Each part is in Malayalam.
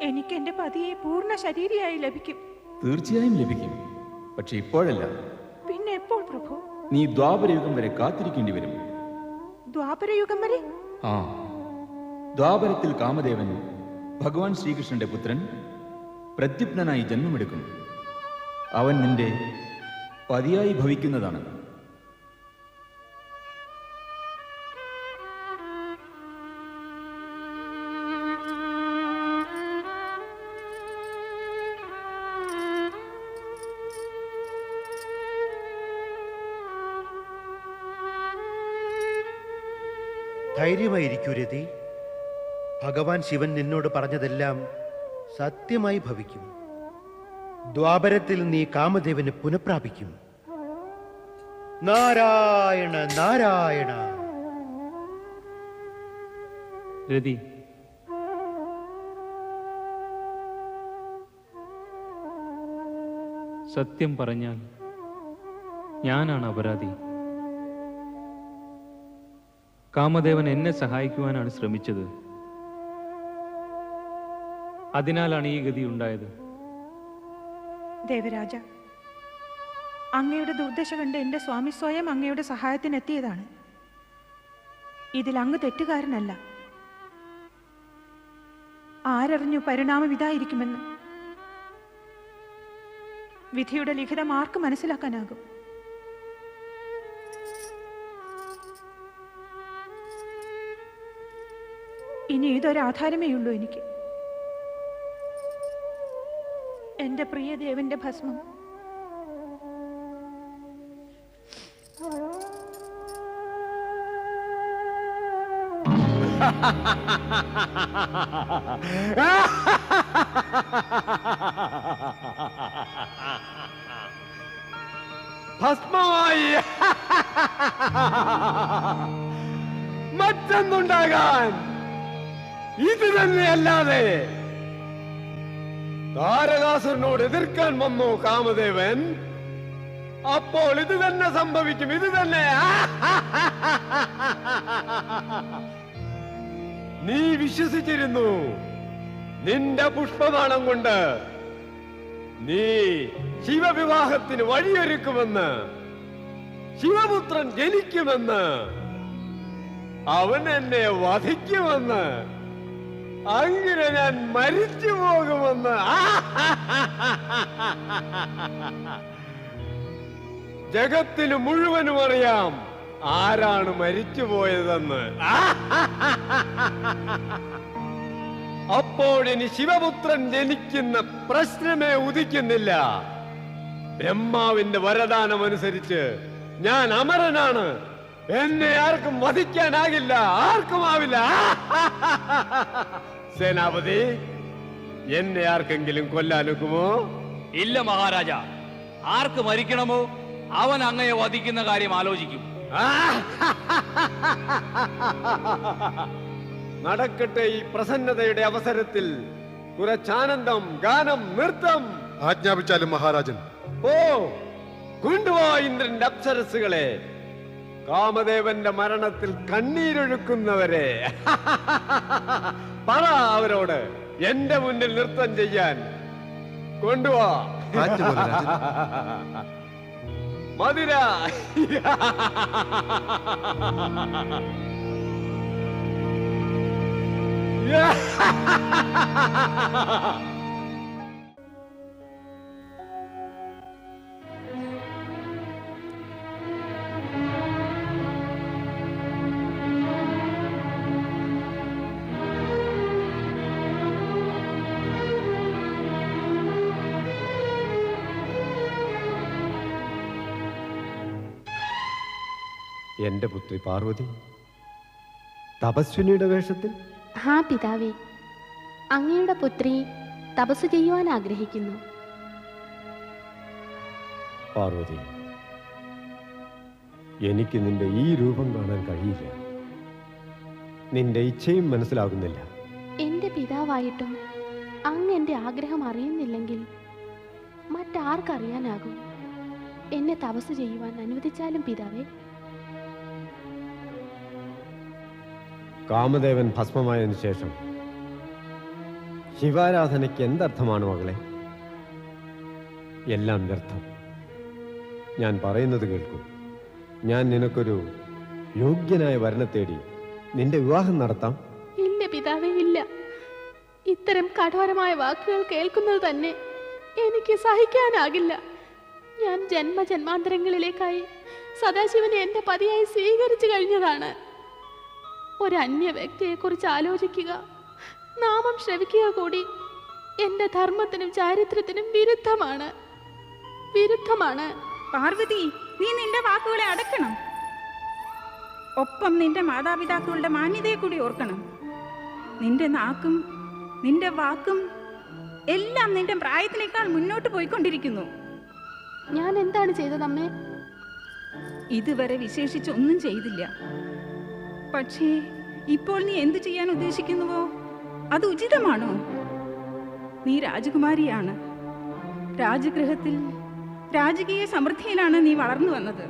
എനിക്ക് എന്റെ പതിയെ പൂർണ്ണ ശരീരയായി ലഭിക്കും. തീർച്ചയായും ലഭിക്കും, പക്ഷെ ഇപ്പോഴല്ല. പിന്നെ എപ്പോൾ പ്രഭു? നീ ദ്വാപരയുഗം വരെ കാത്തിരിക്കേണ്ടി വരും. ദ്വാപരയുഗം വരെ? ആ, ദ്വാപരത്തിൽ കാമദേവൻ ഭഗവാൻ ശ്രീകൃഷ്ണന്റെ പുത്രൻ പ്രദ്യുപ്തനായി ജന്മമെടുക്കും. അവൻ നിന്റെ പതിയായി ഭവിക്കുന്നതാണ്. ധൈര്യമായിരിക്കൂ രതി. ഭഗവാൻ ശിവൻ നിന്നോട് പറഞ്ഞതെല്ലാം സത്യമായി ഭവിക്കും. ദ്വാപരത്തിൽ നീ കാമദേവന് പുനഃപ്രാപിക്കും. നാരായണ നാരായണ. രതി, സത്യം പറഞ്ഞാൽ ഞാനാണ് അപരാധി. കാമദേവൻ എന്നെ സഹായിക്കുവാനാണ് ശ്രമിച്ചത്. അതിനാലാണ് ഈ ഗതി ഉണ്ടായത്. ദേവരാജ, അങ്ങയുടെ ദുർദശ കണ്ട് എന്റെ സ്വാമി സ്വയം അങ്ങയുടെ സഹായത്തിനെത്തിയതാണ്. ഇതിൽ അങ്ങ് തെറ്റുകാരനല്ല. ആരറിഞ്ഞു പരിണാമം ഇതായിരിക്കുമെന്ന്? വിധിയുടെ ലിഖിതം ആർക്ക് മനസ്സിലാക്കാനാകും? ഇനി ഇതൊരാധാരമേ ഉള്ളൂ എനിക്ക്. എന്റെ പ്രിയ ദേവന്റെ ഭസ്മം ഭസ്മമായി മറ്റൊന്നുണ്ടാകാൻ ഇത് തന്നെയല്ലാതെ. താരകാസുരനോട് എതിർക്കാൻ വന്നു കാമദേവൻ. അപ്പോൾ ഇത് തന്നെ സംഭവിക്കും. ഇത് തന്നെ. നീ വിശ്വസിച്ചിരുന്നു. നിന്റെ പുഷ്പബാണം കൊണ്ട് നീ ശിവവിവാഹത്തിന് വഴിയൊരുക്കുമെന്ന്, ശിവപുത്രൻ ജനിക്കുമെന്ന്, അവൻ എന്നെ വധിക്കുമെന്ന്, അങ്ങനെ ഞാൻ മരിച്ചു പോകുമെന്ന്. ജഗത്തിന് മുഴുവനും അറിയാം ആരാണ് മരിച്ചുപോയതെന്ന്. അപ്പോഴിനി ശിവപുത്രൻ ജനിക്കുന്ന പ്രശ്നമേ ഉദിക്കുന്നില്ല. ബ്രഹ്മാവിന്റെ വരദാനം അനുസരിച്ച് ഞാൻ അമരനാണ്. എന്നെ ആർക്കും വധിക്കാനാകില്ല, ആർക്കുമാവില്ല. സേനാപതി, എന്നെ ആർക്കെങ്കിലും കൊല്ലാനൊക്കുമോ? ഇല്ല മഹാരാജ. ആർക്ക് മരിക്കണമോ അവൻ അങ്ങയെ വധിക്കുന്ന കാര്യം ആലോചിക്കും. നടക്കട്ടെ ഈ പ്രസന്നതയുടെ അവസരത്തിൽ കുറച്ചാനന്ദം, ഗാനം, നൃത്തം. ആജ്ഞാപിച്ചാലും മഹാരാജൻ. ഓ, കൊണ്ടുപോ ഇന്ദ്രന്റെ അപ്സരസ്സുകളെ, കാമദേവന്റെ മരണത്തിൽ കണ്ണീരൊഴുക്കുന്നവരെ. പറ അവരോട് എന്റെ മുന്നിൽ നൃത്തം ചെയ്യാൻ. കൊണ്ടുപോ. മധുര. എന്റെ പുത്രി പാർവതി തപസ്വിനിയുടെ വേഷത്തിൽ? ഹാ പിതാവേ, അങ്ങയുടെ പുത്രി തപസ് ചെയ്യുവാൻ ആഗ്രഹിക്കുന്നു. പാർവതി, എനിക്ക് നിന്റെ ഈ രൂപം കാണാൻ കഴിയില്ല. നിന്റെ ഇച്ഛയും മനസ്സിലാകുന്നില്ല. എന്റെ പിതാവായിട്ടും അങ്ങ് എന്റെ ആഗ്രഹം അറിയുന്നില്ലെങ്കിൽ മറ്റാർക്കറിയാനാകും? എന്നെ തപസ് ചെയ്യുവാൻ അനുവദിച്ചാലും പിതാവേ. കാമദേവൻ ഭസ്മമായതിനു ശേഷം ശിവാരാധനയ്ക്ക് എന്തർത്ഥമാണ് മകളെ? എല്ലാം വ്യർത്ഥം. ഞാൻ പറയുന്നത് കേൾക്കൂ. ഞാൻ നിനക്കൊരു യോഗ്യനായ വരനെ തേടി നിന്റെ വിവാഹം നടത്താം. ഇല്ല പിതാവേ, ഇല്ല. ഇത്തരം കഠോരമായ വാക്കുകൾ കേൾക്കുന്നത് തന്നെ എനിക്ക് സഹിക്കാനാകില്ല. ഞാൻ ജന്മജന്മാന്തരങ്ങളിലേക്കായി സദാശിവനെ എൻ്റെ പതിയായി സ്വീകരിച്ചു കഴിഞ്ഞതാണ്. ഒരന്യ വ്യക്തിയെക്കുറിച്ച് ആലോചിക്കുക, നാമം ശ്രവിക്കുക കൂടി എൻ്റെ ധർമ്മത്തിനും ചാരിത്രത്തിനും വിരുദ്ധമാണ്. പാർവതി, നീ നിന്റെ വാക്കുകളെ അടക്കണം. ഒപ്പം നിന്റെ മാതാപിതാക്കളുടെ മാന്യതയെ കൂടി ഓർക്കണം. നിന്റെ നാക്കും നിന്റെ വാക്കും എല്ലാം നിന്റെ പ്രായത്തിനേക്കാൾ മുന്നോട്ട് പോയിക്കൊണ്ടിരിക്കുന്നു. ഞാൻ എന്താണ് ചെയ്തതമ്മേ? ഇതുവരെ വിശേഷിച്ചൊന്നും ചെയ്തില്ല. പക്ഷേ ഇപ്പോൾ നീ എന്തു ചെയ്യാൻ ഉദ്ദേശിക്കുന്നുവോ അത് ഉചിതമാണോ? നീ രാജകുമാരിയാണ്. രാജഗൃഹത്തിൽ രാജകീയ സമൃദ്ധിയിലാണ് നീ വളർന്നു വന്നത്.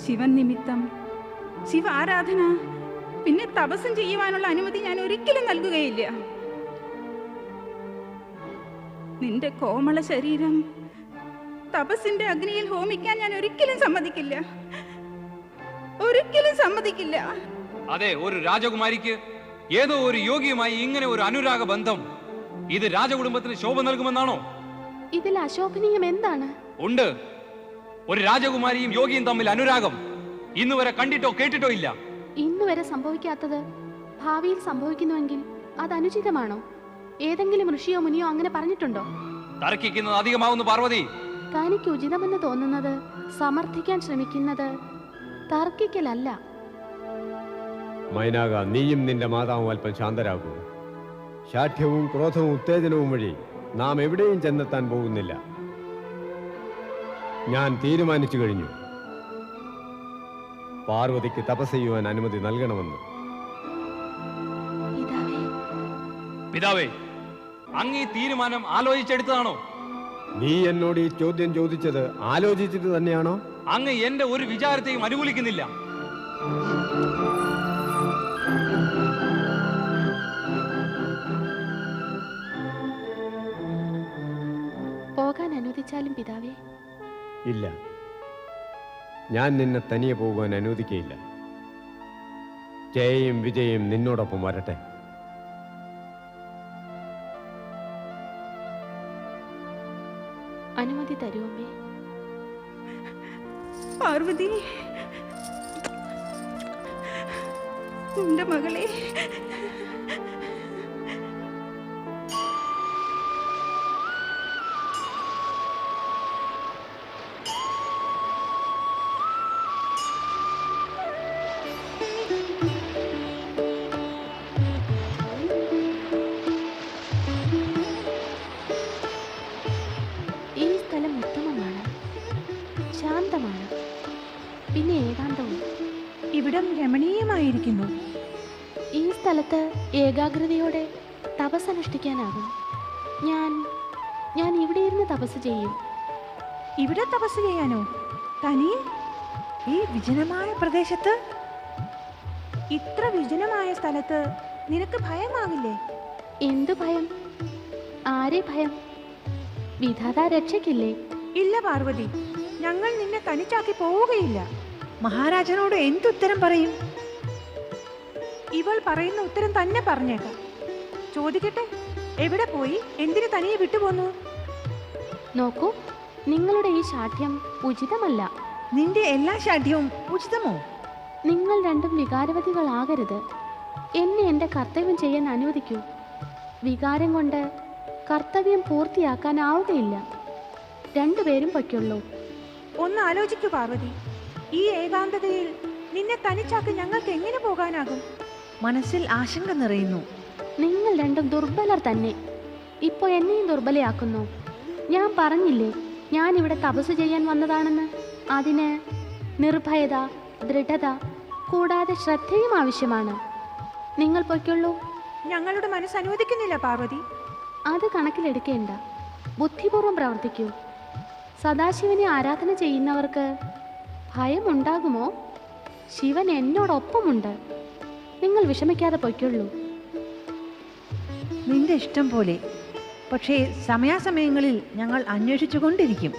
ശിവൻ നിമിത്തം ശിവ ആരാധന, പിന്നെ തപസ്സും ചെയ്യുവാനുള്ള അനുമതി ഞാൻ ഒരിക്കലും നൽകുകയില്ല. നിന്റെ കോമള ശരീരം തപസ്സിന്റെ അഗ്നിയിൽ ഹോമിക്കാൻ ഞാൻ ഒരിക്കലും സമ്മതിക്കില്ല. അതെ, ഒരു രാജകുമാരിക്ക് ഏതോ ഒരു യോഗിയുമായി ഇങ്ങനെ ഒരു അനുരാഗ ബന്ധം ഇത് രാജകുടുംബത്തിന് ശോഭ നൽകുമെന്നാണോ? ഇതിൽ അശോഭനീയം എന്താണ്? ഉണ്ട്. ഒരു രാജകുമാരിയും യോഗിയും തമ്മിൽ അനുരാഗം ഇന്ന് വരെ കണ്ടിട്ടോ കേട്ടിട്ടോ ഇല്ല. ഇന്ന് വരെ സംഭവിക്കാത്തത് ഭാവിയിൽ സംഭവിക്കുന്നുവെങ്കിൽ അത് അനുചിതമാണോ? ഏതെങ്കിലും ഋഷിയോ മുനിയോ അങ്ങനെ പറഞ്ഞിട്ടുണ്ടോ? തർക്കിക്കുന്നത് അധികമാവുന്നു പാർവതി. തനിക്ക് ഉചിതമെന്ന് തോന്നുന്നത് സമർത്ഥിക്കാൻ ശ്രമിക്കുന്നത് തർക്കിക്കലല്ല. മൈനാക, നീയും നിന്റെ മാതാവും അല്പം ശാന്തരാകൂ. ശാഠ്യവും ക്രോധവും ഉത്തേജനവും വഴി നാം എവിടെയും ചെന്നെത്താൻ പോകുന്നില്ല. ഞാൻ തീരുമാനിച്ചു കഴിഞ്ഞു. പാർവതിക്ക് തപസ് ചെയ്യുവാൻ അനുമതി നൽകണമെന്ന്. പിതാവേ, അങ്ങ് ഈ തീരുമാനം ആലോചിച്ചെടുത്തതാണോ? നീ എന്നോട് ഈ ചോദ്യം ചോദിച്ചത് ആലോചിച്ചിട്ട് തന്നെയാണോ? അങ്ങ് എന്റെ ഒരു വിചാരത്തെയും അനുകൂലിക്കുന്നില്ല. പോകാൻ അനുവദിച്ചാലും പിതാവേ. ഇല്ല, ഞാൻ നിന്നെ തനിയെ പോകുവാൻ അനുവദിക്കയില്ല. ജയയും വിജയും നിന്നോടൊപ്പം വരട്ടെ. അനുമതി തരുമേ? പാർവതി, എന്റെ മകളെ, ഈ സ്ഥലം ഉത്തമമാണ്, ശാന്തമാണ്, പിന്നെ ഏകാന്തവും. ഇവിടം രമണീയമായിരിക്കുന്നു. ഈ സ്ഥലത്ത് ഏകാഗ്രതയോടെ തപസ് അനുഷ്ഠിക്കാനാകും. ഞാൻ ഇവിടെ ഇരുന്ന് തപസ് ചെയ്യും. ഇവിടെ തപസ് ചെയ്യാനോ? തനിയെ ഈ വിജനമായ പ്രദേശത്ത്? ഇത്ര വിജനമായ സ്ഥലത്ത് നിനക്ക് ഭയമാവില്ലേ? എന്തു ഭയം? ആരെ ഭയം? വിധാത രക്ഷയ്ക്കില്ലേ? ഇല്ല പാർവതി, ഞങ്ങൾ നിന്നെ തനിച്ചാക്കി പോവുകയില്ല. മഹാരാജനോട് എന്തുത്തരം പറയും? ഇവൾ പറയുന്ന ഉത്തരം തന്നെ പറഞ്ഞേക്കാം. ചോദിക്കട്ടെ, എവിടെ പോയി? എന്തിനു തനിയെ വിട്ടുപോന്നു? നോക്കൂ, നിങ്ങളുടെ ഈ ശാഠ്യം ഉചിതമല്ല. നിന്റെ എല്ലാ ശാഠ്യവും ഉചിതമോ? നിങ്ങൾ രണ്ടും വികാരവതികളാകരുത്. എന്നെ എൻ്റെ കർത്തവ്യം ചെയ്യാൻ അനുവദിക്കൂ. വികാരം കൊണ്ട് കർത്തവ്യം പൂർത്തിയാക്കാനാവുകയില്ല. രണ്ടുപേരും പൊയ്ക്കൊള്ളൂ. ഒന്ന് ആലോചിക്കൂ പാർവതി, ഈ ഏകാന്തതയിൽ നിന്നെ തനിച്ചാക്കി ഞങ്ങൾക്ക് എങ്ങനെ പോകാനാകും? മനസ്സിൽ ആശങ്ക നിറയുന്നു. നിങ്ങൾ രണ്ടും ദുർബലർ തന്നെ. ഇപ്പോൾ എന്നെയും ദുർബലയാക്കുന്നു. ഞാൻ പറഞ്ഞില്ലേ ഞാൻ ഇവിടെ തപസ് ചെയ്യാൻ വന്നതാണെന്ന്. അതിന് നിർഭയത, ദൃഢത കൂടാതെ ശ്രദ്ധയും ആവശ്യമാണ്. നിങ്ങൾ പൊയ്ക്കൊള്ളൂ. ഞങ്ങളുടെ മനസ്സ് അനുവദിക്കുന്നില്ല പാർവതി. അത് കണക്കിലെടുക്കേണ്ട. ബുദ്ധിപൂർവം പ്രവർത്തിക്കൂ. സദാശിവനെ ആരാധന ചെയ്യുന്നവർക്ക് ഭയമുണ്ടാകുമോ? ശിവൻ എന്നോടൊപ്പമുണ്ട്. നിങ്ങൾ വിഷമിക്കാതെ പൊയ്ക്കൊള്ളൂ. നിന്റെ ഇഷ്ടം പോലെ. പക്ഷേ സമയാസമയങ്ങളിൽ ഞങ്ങൾ അന്വേഷിച്ചു കൊണ്ടിരിക്കും.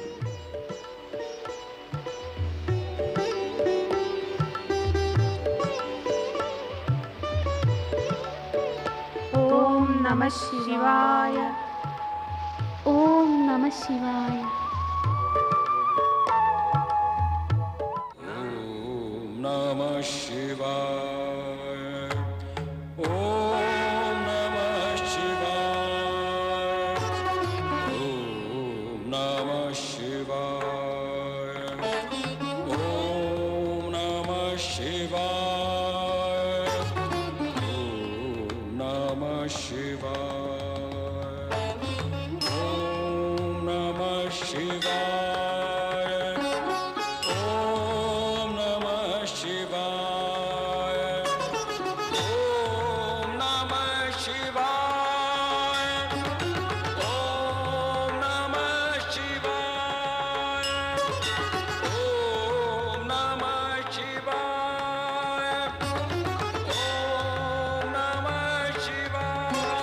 ഓം നമഃ ശിവായ. ഓം നമഃ ശിവായ. Namah Shivaya. Om Namah Shivaya. Om Namah Shivaya. Om Namah Shivaya. Om Namah Shivaya. Om Namah Shivaya. Om Namah Shivaya. Om Namah Shivaya. Om Namah Shivaya. Om Namah Shivaya. Om Namah Shivaya.